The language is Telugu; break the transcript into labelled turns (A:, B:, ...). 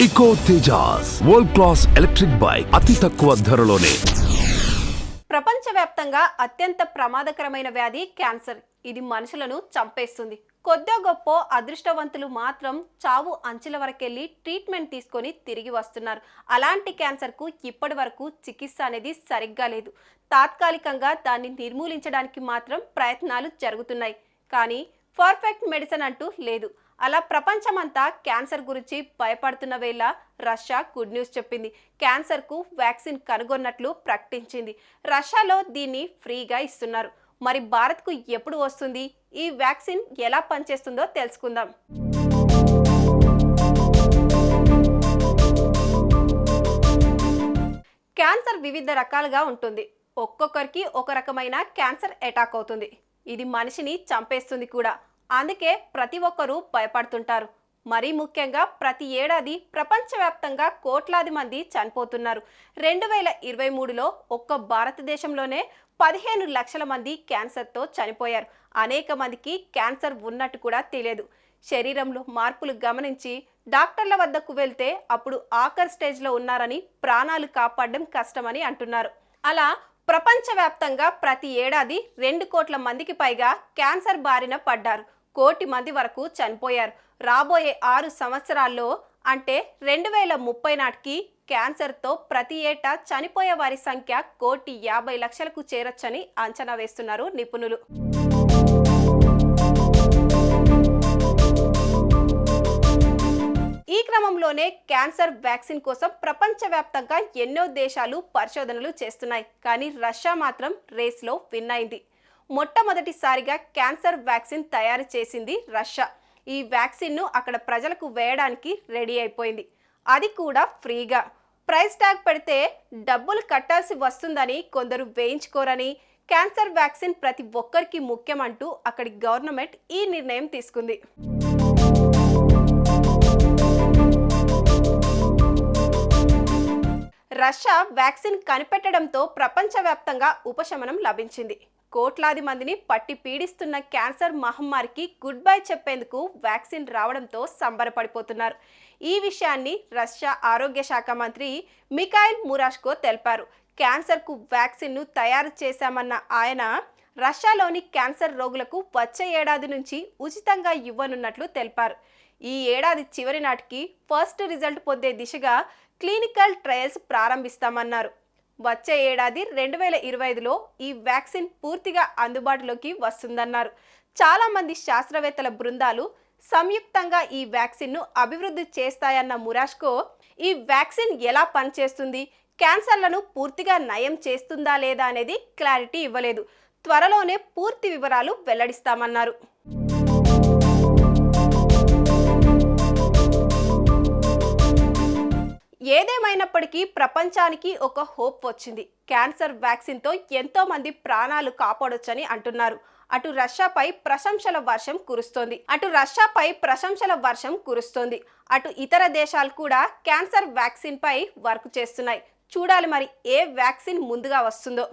A: Eco Tejas world class electric bike అతి తక్కువ ధరలోనే.
B: ప్రపంచవ్యాప్తంగా అత్యంత ప్రమాదకరమైన వ్యాధి క్యాన్సర్. ఇది మనుషులను చంపేస్తుంది. కొద్దిగా గొప్ప అదృష్టవంతులు మాత్రం చావు అంచుల వరకెళ్ళి ట్రీట్మెంట్ తీసుకొని తిరిగి వస్తున్నారు. అలాంటి క్యాన్సర్కు ఇప్పటి వరకు చికిత్స అనేది సరిగ్గా లేదు. తాత్కాలికంగా దాన్ని నిర్మూలించడానికి మాత్రం ప్రయత్నాలు జరుగుతున్నాయి. కానీ పర్ఫెక్ట్ మెడిసిన్ అంటూ లేదు. అలా ప్రపంచమంతా క్యాన్సర్ గురించి భయపడుతున్న వేళ రష్యా గుడ్ న్యూస్ చెప్పింది. క్యాన్సర్కు వ్యాక్సిన్ కనుగొన్నట్లు ప్రకటించింది. రష్యాలో దీన్ని ఫ్రీగా ఇస్తున్నారు. మరి భారత్కు ఎప్పుడు వస్తుంది? ఈ వ్యాక్సిన్ ఎలా పనిచేస్తుందో తెలుసుకుందాం. క్యాన్సర్ వివిధ రకాలుగా ఉంటుంది. ఒక్కొక్కరికి ఒక రకమైన క్యాన్సర్ అటాక్ అవుతుంది. ఇది మనిషిని చంపేస్తుంది కూడా. అందుకే ప్రతి ఒక్కరూ భయపడుతుంటారు. మరీ ముఖ్యంగా ప్రతి ఏడాది ప్రపంచవ్యాప్తంగా కోట్లాది మంది చనిపోతున్నారు. 2023లో ఒక్క భారతదేశంలోనే 15 లక్షల మంది క్యాన్సర్తో చనిపోయారు. అనేక మందికి క్యాన్సర్ ఉన్నట్టు కూడా తెలియదు. శరీరంలో మార్పులు గమనించి డాక్టర్ల వద్దకు వెళ్తే అప్పుడు ఆఖరి స్టేజ్లో ఉన్నారని, ప్రాణాలు కాపాడడం కష్టమని అంటున్నారు. అలా ప్రపంచవ్యాప్తంగా ప్రతి ఏడాది 2 కోట్ల మందికి పైగా క్యాన్సర్ బారిన పడ్డారు. 1 కోటి మంది వరకు చనిపోయారు. రాబోయే 6 సంవత్సరాల్లో అంటే 2030 నాటికి క్యాన్సర్తో ప్రతి ఏటా చనిపోయే వారి సంఖ్య 1,50,00,000కు చేరొచ్చని అంచనా వేస్తున్నారు నిపుణులు. ఈ క్రమంలోనే క్యాన్సర్ వ్యాక్సిన్ కోసం ప్రపంచవ్యాప్తంగా ఎన్నో దేశాలు పరిశోధనలు చేస్తున్నాయి. కానీ రష్యా మాత్రం రేస్లో విన్ అయింది. మొట్టమొదటిసారిగా క్యాన్సర్ వ్యాక్సిన్ తయారు చేసింది రష్యా. ఈ వ్యాక్సిన్ను అక్కడ ప్రజలకు వేయడానికి రెడీ అయిపోయింది. అది కూడా ఫ్రీగా. ప్రైస్ ట్యాగ్ పెడితే డబ్బులు కట్టాల్సి వస్తుందని కొందరు వేయించుకోరని, క్యాన్సర్ వ్యాక్సిన్ ప్రతి ఒక్కరికి ముఖ్యమంటూ అక్కడి గవర్నమెంట్ ఈ నిర్ణయం తీసుకుంది. రష్యా వ్యాక్సిన్ కనిపెట్టడంతో ప్రపంచవ్యాప్తంగా ఉపశమనం లభించింది. కోట్లాది మందిని పట్టి పీడిస్తున్న క్యాన్సర్ మహమ్మారికి గుడ్ బై చెప్పేందుకు వ్యాక్సిన్ రావడంతో సంబరపడిపోతున్నారు. ఈ విషయాన్ని రష్యా ఆరోగ్య శాఖ మంత్రి మిఖాయిల్ మురాష్కో తెలిపారు. క్యాన్సర్కు వ్యాక్సిన్ను తయారు చేశామన్న ఆయన రష్యాలోని క్యాన్సర్ రోగులకు వచ్చే ఏడాది నుంచి ఉచితంగా ఇవ్వనున్నట్లు తెలిపారు. ఈ ఏడాది చివరి నాటికి ఫస్ట్ రిజల్ట్ పొందే దిశగా క్లినికల్ ట్రయల్స్ ప్రారంభిస్తామన్నారు. వచ్చే ఏడాది 2025లో ఈ వ్యాక్సిన్ పూర్తిగా అందుబాటులోకి వస్తుందన్నారు. చాలామంది శాస్త్రవేత్తల బృందాలు సంయుక్తంగా ఈ వ్యాక్సిన్ను అభివృద్ధి చేస్తాయన్న మురాష్కో ఈ వ్యాక్సిన్ ఎలా పనిచేస్తుంది, క్యాన్సర్లను పూర్తిగా నయం చేస్తుందా లేదా అనేది క్లారిటీ ఇవ్వలేదు. త్వరలోనే పూర్తి వివరాలు వెల్లడిస్తామన్నారు. ఏదేమైనప్పటికీ ప్రపంచానికి ఒక హోప్ వచ్చింది. క్యాన్సర్ వ్యాక్సిన్తో ఎంతో మంది ప్రాణాలు కాపాడొచ్చని అంటున్నారు. అటు రష్యాపై ప్రశంసల వర్షం కురుస్తోంది. అటు ఇతర దేశాలు కూడా క్యాన్సర్ వ్యాక్సిన్ పై వర్క్ చేస్తున్నాయి. చూడాలి మరి ఏ వ్యాక్సిన్ ముందుగా వస్తుందో.